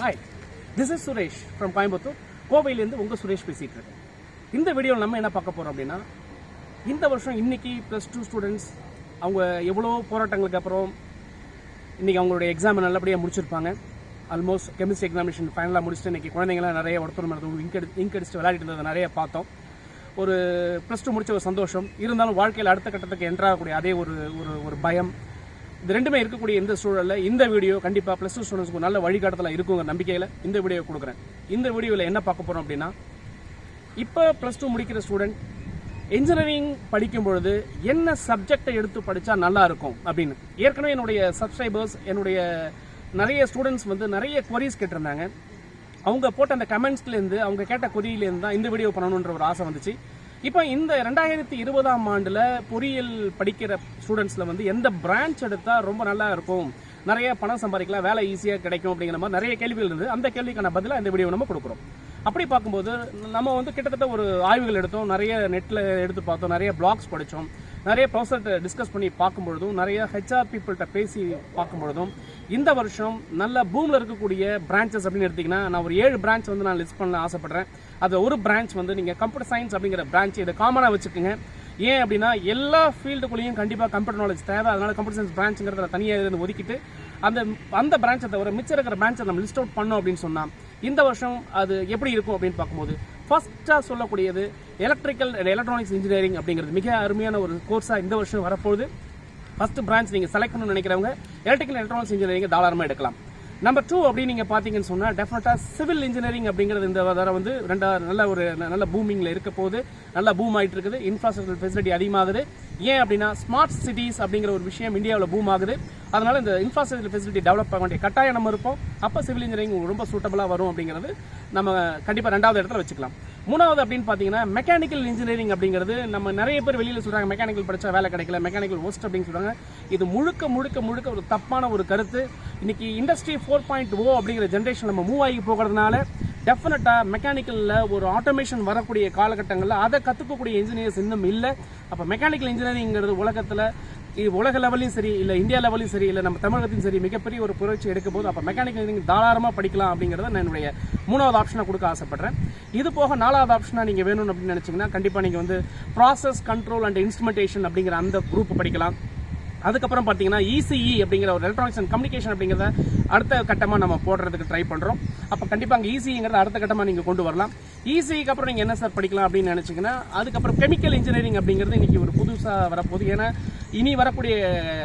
Hi, this is Suresh from Coimbatore. கோவையிலேருந்து உங்கள் சுரேஷ் பேசிகிட்டு இருக்கேன். இந்த வீடியோவில் நம்ம என்ன பார்க்க போகிறோம் அப்படின்னா, இந்த வருஷம் இன்றைக்கி +2 ஸ்டூடெண்ட்ஸ் அவங்க எவ்வளோ போராட்டங்களுக்கு அப்புறம் இன்றைக்கி அவங்களுடைய எக்ஸாம் நல்லபடியாக முடிச்சிருப்பாங்க. ஆல்மோஸ்ட் கெமிஸ்ட்ரி எக்ஸாமினேஷன் ஃபைனலாக முடிச்சுட்டு இன்றைக்கி குழந்தைங்களாம் நிறைய ஒருத்தர் இங்க் அடிச்சுட்டு விளையாடிட்டு இருந்ததை நிறைய பார்த்தோம். ஒரு +2 முடிச்ச ஒரு சந்தோஷம் இருந்தாலும் வாழ்க்கையில் அடுத்த கட்டத்துக்கு என்ட்ராகக்கூடிய அதே ஒரு பயம், இது ரெண்டுமே இருக்கக்கூடிய இந்த சூழலில் இந்த வீடியோ கண்டிப்பாக +2 ஸ்டூடெண்ட்ஸ்க்கு நல்ல வழிகாட்டத்தில் இருக்குங்கிற நம்பிக்கையில் இந்த வீடியோ கொடுக்குறேன். இந்த வீடியோவில் என்ன பார்க்க போகிறோம் அப்படின்னா, இப்போ +2 முடிக்கிற ஸ்டூடெண்ட் இன்ஜினியரிங் படிக்கும் பொழுது என்ன சப்ஜெக்டை எடுத்து படித்தா நல்லா இருக்கும் அப்படின்னு. ஏற்கனவே என்னுடைய சப்ஸ்கிரைபர்ஸ், என்னுடைய நிறைய ஸ்டூடெண்ட்ஸ் நிறைய குவரிஸ் கேட்டிருந்தாங்க. அவங்க போட்ட அந்த கமெண்ட்ஸ்லேருந்து, அவங்க கேட்ட கொரியிலேருந்து தான் இந்த வீடியோ பண்ணணுன்ற ஒரு ஆசை வந்துச்சு. இப்போ இந்த 2020ஆம் ஆண்டில் பொறியியல் படிக்கிற ஸ்டூடெண்ட்ஸில் எந்த பிரான்ச் எடுத்தால் ரொம்ப நல்லா இருக்கும், நிறைய பணம் சம்பாதிக்கலாம், வேலை ஈஸியாக கிடைக்கும் அப்படிங்கிற மாதிரி நிறைய கேள்விகள் இருந்து அந்த கேள்விக்கான பதிலாக இந்த வீடியோ நம்ம கொடுக்குறோம். அப்படி பார்க்கும்போது நம்ம கிட்டத்தட்ட ஒரு ஆய்வுகள் எடுத்தோம், நிறைய நெட்டில் எடுத்து பார்த்தோம், நிறைய பிளாக்ஸ் படித்தோம், நிறைய ப்ரொஃபஸர்கிட்ட டிஸ்கஸ் பண்ணி பார்க்கும்பொழுதும், நிறைய HR பீப்புள்கிட்ட பேசி பார்க்கும்பொழுதும் இந்த வருஷம் நல்ல பூமில் இருக்கக்கூடிய பிரான்ச்சஸ் அப்படின்னு எடுத்திங்கன்னா, நான் ஒரு 7 பிரான்ச் நான் லிஸ்ட் பண்ண ஆசைப்படுறேன். அது ஒரு பிரான்ச் நீங்கள் கம்ப்யூட்டர் சயின்ஸ் அப்படிங்கிற பிரான்ச், இதை காமனாக வச்சுக்கோங்க. ஏன் அப்படின்னா எல்லா ஃபீல்டுக்குள்ளேயும் கண்டிப்பாக கம்ப்யூட்டர் நாலேஜ் தேவை. அதனால் கம்ப்யூட்டர் சயின்ஸ் பிரான்ச்சுங்கிறத தனியாக ஒதுக்கிட்டு அந்த பிரான்ச்சை தவிர மிச்சம் இருக்கிற பிரான்ச்சை நம்ம லிஸ்ட் அவுட் பண்ணோம் அப்படின்னு சொன்னால் இந்த வருஷம் அது எப்படி இருக்கும் அப்படின்னு பார்க்கும்போது, ஃபர்ஸ்ட்டாக சொல்லக்கூடியது எலக்ட்ரிக்கல் அண்ட் எலக்ட்ரானிக்ஸ் இன்ஜினியரிங் அப்படிங்கிறது மிக அருமையான ஒரு கோர்ஸாக இந்த வருஷம் வரப்போகுது. ஃபர்ஸ்ட் பிரான்ச் நீங்கள் செலக்ட் பண்ணணும்னு நினைக்கிறவங்க எலக்ட்ரிக்கல் எலக்ட்ரானிக்ஸ் இன்ஜினியரிங் தாராளமாக எடுக்கலாம். நம்பர் 2 அப்படின்னு நீங்கள் பார்த்தீங்கன்னு சொன்னால் டெஃபினட்டாக சிவில் இன்ஜினியரிங் அப்படிங்கிறது இந்த தடவை நல்ல பூமிங்கில் இருக்க போது, நல்லா பூம் ஆகிட்டு இருக்குது. இன்ஃப்ராஸ்ட்ரக்சர் ஃபெசிலிட்டி அதிகமாகுது. ஏன் அப்படின்னா ஸ்மார்ட் சிட்டிஸ் அப்படிங்கிற ஒரு விஷயம் இந்தியாவில் பூம் ஆகுது. அதனால இந்த இன்ஃப்ராஸ்ட்ரக்சர் ஃபெசிலிட்டி டெவலப் ஆக வேண்டிய கட்டாயம் நம்ம இருப்போம். அப்போ சிவில் இன்ஜினியரிங் ரொம்ப சூட்டபுளாக வரும் அப்படிங்கிறது நம்ம கண்டிப்பாக 2வது இடத்துல வச்சுக்கலாம். 3வது அப்படின்னு பார்த்தீங்கன்னா மெக்கானிக்கல் இன்ஜினியரிங் அப்படிங்கிறது நம்ம நிறைய பேர் வெளியில் சொல்கிறாங்க, மெக்கானிக்கல் படித்தா வேலை கிடைக்கல, மெக்கானிக்கல் ஒஸ்ட் அப்படின்னு சொல்கிறாங்க. இது முழுக்க ஒரு தப்பான ஒரு கருத்து. இன்னைக்கு இண்டஸ்ட்ரி 4.0 அப்படிங்கிற ஜென்ரேஷன் நம்ம மூவ் ஆகி போகிறதுனால டெஃபினட்டாக மெக்கானிக்கலில் ஒரு ஆட்டோமேஷன் வரக்கூடிய காலகட்டங்களில் அதை கற்றுக்கக்கூடிய இன்ஜினியர்ஸ் இன்னும் இல்லை. அப்போ மெக்கானிக்கல் இன்ஜினியரிங்கிறது உலக லெவலையும் சரி, இல்லை இந்தியா லெவலையும் சரி, இல்லை நம்ம தமிழகத்தையும் சரி மிகப்பெரிய ஒரு புரட்சி எடுக்க போது அப்போ மெக்கானிக்கல் இன்ஜினியரிங் தாராளமாக படிக்கலாம் அப்படிங்கிறத நான் என்னுடைய 3வது ஆப்ஷனாக கொடுக்க ஆசைப்படுறேன். இது போக 4வது ஆப்ஷனாக நீங்கள் வேணும்னு அப்படின்னு நினச்சிங்கன்னா கண்டிப்பாக நீங்கள் ப்ராசஸ் கண்ட்ரோல் அண்ட் இன்ஸ்ட்ருமெண்டேஷன் அப்படிங்கிற அந்த குரூப் படிக்கலாம். அதுக்கப்புறம் பார்த்தீங்கன்னா ECE அப்படிங்கிற ஒரு எலக்ட்ரானிக்ஸ் அண்ட் கம்யூனிகேஷன் அப்படிங்கிறத அடுத்த கட்டமாக நம்ம போடுறதுக்கு ட்ரை பண்ணுறோம். அப்போ கண்டிப்பாக அங்கே ECEங்கிறத அடுத்த கட்டமாக நீங்கள் கொண்டு வரலாம். ECEக்கு அப்புறம் நீங்கள் என்ன சார் படிக்கலாம் அப்படின்னு நினச்சிங்கன்னா, அதுக்கப்புறம் கெமிக்கல் இன்ஜினியரிங் அப்படிங்கிறது இன்றைக்கி ஒரு புதுசாக வரப்போகுது. ஏன்னா இனி வரக்கூடிய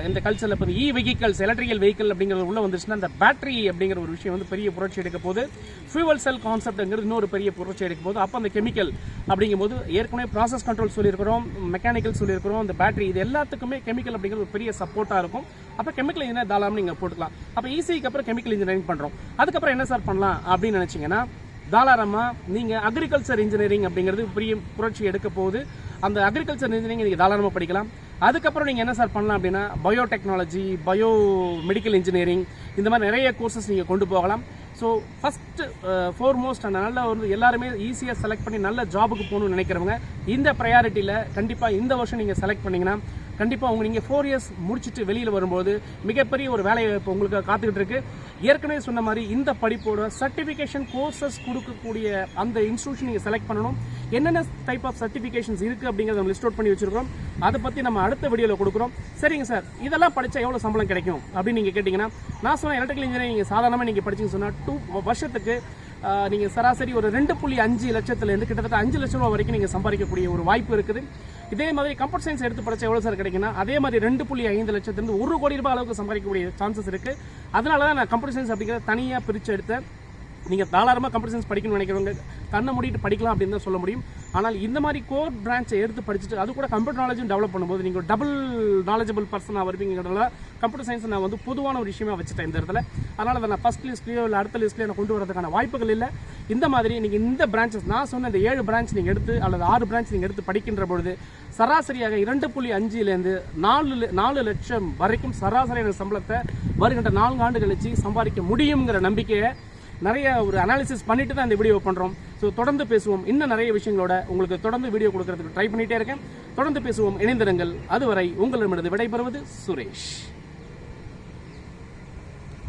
இந்த கல்ச்சரில் இப்போ வெஹிக்கல்ஸ், எலக்ட்ரிக்கல் வெஹிக்கல் அப்படிங்கிறது உள்ள வந்துச்சுன்னா அந்த பேட்டரி அப்படிங்கிற ஒரு விஷயம் பெரிய புரட்சி எடுக்க போது, ஃபியூவல் செல் கான்செப்ட்ங்கிறது இன்னொரு பெரிய புரட்சி எடுக்க போது. அப்போ அந்த கெமிக்கல் அப்படிங்கும்போது ஏற்கனவே ப்ராசஸ் கண்ட்ரோல் சொல்லியிருக்கிறோம், மெக்கானிக்கல் சொல்லியிருக்கிறோம், அந்த பேட்டரி, இது எல்லாத்துக்குமே கெமிக்கல் அப்படிங்கிறது ஒரு பெரிய சப்போர்ட்டாக இருக்கும். அப்போ கெமிக்கல் இன்ஜினியர் தாராளமாக நீங்கள் போட்டுக்கலாம். அப்போ ECEக்கு அப்புறம் கெமிக்கல் இன்ஜினியரிங் பண்ணுறோம். அதுக்கப்புறம் என்ன சார் பண்ணலாம் அப்படின்னு நினச்சிங்கன்னா, தாராளமாக நீங்கள் அக்ரிகல்ச்சர் இன்ஜினியரிங் அப்படிங்கிறது பெரிய புரட்சி எடுக்க போகுது. அந்த அக்ரிகல்ச்சர் இன்ஜினியரிங் நீங்கள் தாராளமாக படிக்கலாம். அதுக்கப்புறம் நீங்கள் என்ன சார் பண்ணலாம் அப்படின்னா, பயோடெக்னாலஜி, பயோ மெடிக்கல் இன்ஜினியரிங், இந்த மாதிரி நிறைய கோர்சஸ் நீங்கள் கொண்டு போகலாம். ஸோ ஃபஸ்ட்டு ஃபோர்மோஸ்ட் நல்ல எல்லாருமே ஈஸியாக செலக்ட் பண்ணி நல்ல ஜாபுக்கு போகணும்னு நினைக்கிறவங்க இந்த ப்ரையாரிட்டியில் கண்டிப்பாக இந்த வருஷம் நீங்கள் செலக்ட் பண்ணிங்கன்னா கண்டிப்பாக நீங்கள் 4 இயர்ஸ் முடிச்சுட்டு வெளியில் வரும்போது மிகப்பெரிய ஒரு வேலைவாய்ப்பு உங்களுக்கு காத்துக்கிட்டு இருக்கு. ஏற்கனவே சொன்ன மாதிரி இந்த படிப்போட சர்டிஃபிகேஷன் கோர்சஸ் கொடுக்கக்கூடிய அந்த இன்ஸ்டியூஷன் நீங்கள் செலக்ட் பண்ணணும். என்னென்ன டைப் ஆஃப் சர்டிஃபிகேஷன்ஸ் இருக்குது அப்படிங்கிறத நம்ம லிஸ்ட் அவுட் பண்ணி வச்சிருக்கோம். அதை பற்றி நம்ம அடுத்த வீடியோவில் கொடுக்குறோம். சரிங்க சார், இதெல்லாம் படித்தா எவ்வளோ சம்பளம் கிடைக்கும் அப்படின்னு நீங்கள் கேட்டிங்கன்னா, நான் சொன்ன எலக்ட்ரிக்கல் இன்ஜினியரிங் சாதாரணமாக நீங்கள் படிச்சிங்க சொன்னால் 2 வருஷத்துக்கு நீங்கள் சராசரி ஒரு 2.5 லட்சத்துலேருந்து கிட்டத்தட்ட 5 லட்சம் ரூபா வரைக்கும் நீங்கள் சம்பாதிக்கக்கூடிய ஒரு வாய்ப்பு இருக்குது. இதே மாதிரி கம்ப்யூட்டர் சயின்ஸ் எடுத்து படித்தா எவ்வளோ சார் கிடைக்குன்னா, அதே மாதிரி 2.5 லட்சத்துலேருந்து 1 கோடி ரூபாய் அளவுக்கு சம்பாதிக்கக்கூடிய சான்சஸ் இருக்குது. அதனால தான் நான் கம்ப்யூட்டர் சயின்ஸ் அப்படிங்கிறத தனியாக பிரித்து எடுத்தேன். நீங்கள் தாராளமாக கம்ப்யூட்டர் சயின்ஸ் படிக்கணும்னு நினைக்கிறவங்க கண்ணை மூடிட்டு படிக்கலாம் அப்படின்னு தான் சொல்ல முடியும். ஆனால் இந்த மாதிரி கோர் பிரான்ச்சை எடுத்து படிச்சுட்டு அது கூட கம்ப்யூட்டர் நாலேஜும் டெவலப் பண்ணும்போது நீங்கள் டபுள் நாலேஜபிள் பர்சனாக வருவீங்கிறதுனால கம்ப்யூட்டர் சயின்ஸ் நான் பொதுவான ஒரு விஷயமா வச்சுட்டேன் இந்த இடத்துல. அதனால் அதை நான் ஃபஸ்ட் லிஸ்ட்லேயோ இல்லை அடுத்த லிஸ்ட்லேயோ நான் கொண்டு வரதுக்கான வாய்ப்புகள் இல்லை. இந்த மாதிரி நீங்கள் இந்த பிரான்ச்சஸ் நான் சொன்ன இந்த 7 பிரான்ச் நீங்கள் எடுத்து அல்லது 6 பிரான்ச் நீங்கள் எடுத்து படிக்கின்ற பொழுது சராசரியாக 2.5லேருந்து 4 லட்சம் வரைக்கும் சராசரியான சம்பளத்தை வருகின்ற 4 ஆண்டு கழிச்சு சம்பாதிக்க முடியுங்கிற நம்பிக்கையை நிறைய ஒரு அனாலிசிஸ் பண்ணிட்டு தான் இந்த வீடியோ பண்ணுறோம். ஸோ தொடர்ந்து பேசுவோம். இன்னும் நிறைய விஷயங்களோட உங்களுக்கு தொடர்ந்து வீடியோ கொடுக்கறதுக்கு ட்ரை பண்ணிகிட்டே இருக்கேன். தொடர்ந்து பேசுவோம், இணைந்திருங்கள். அதுவரை உங்களிடமிருந்து விடைபெறுவது சுரேஷ்.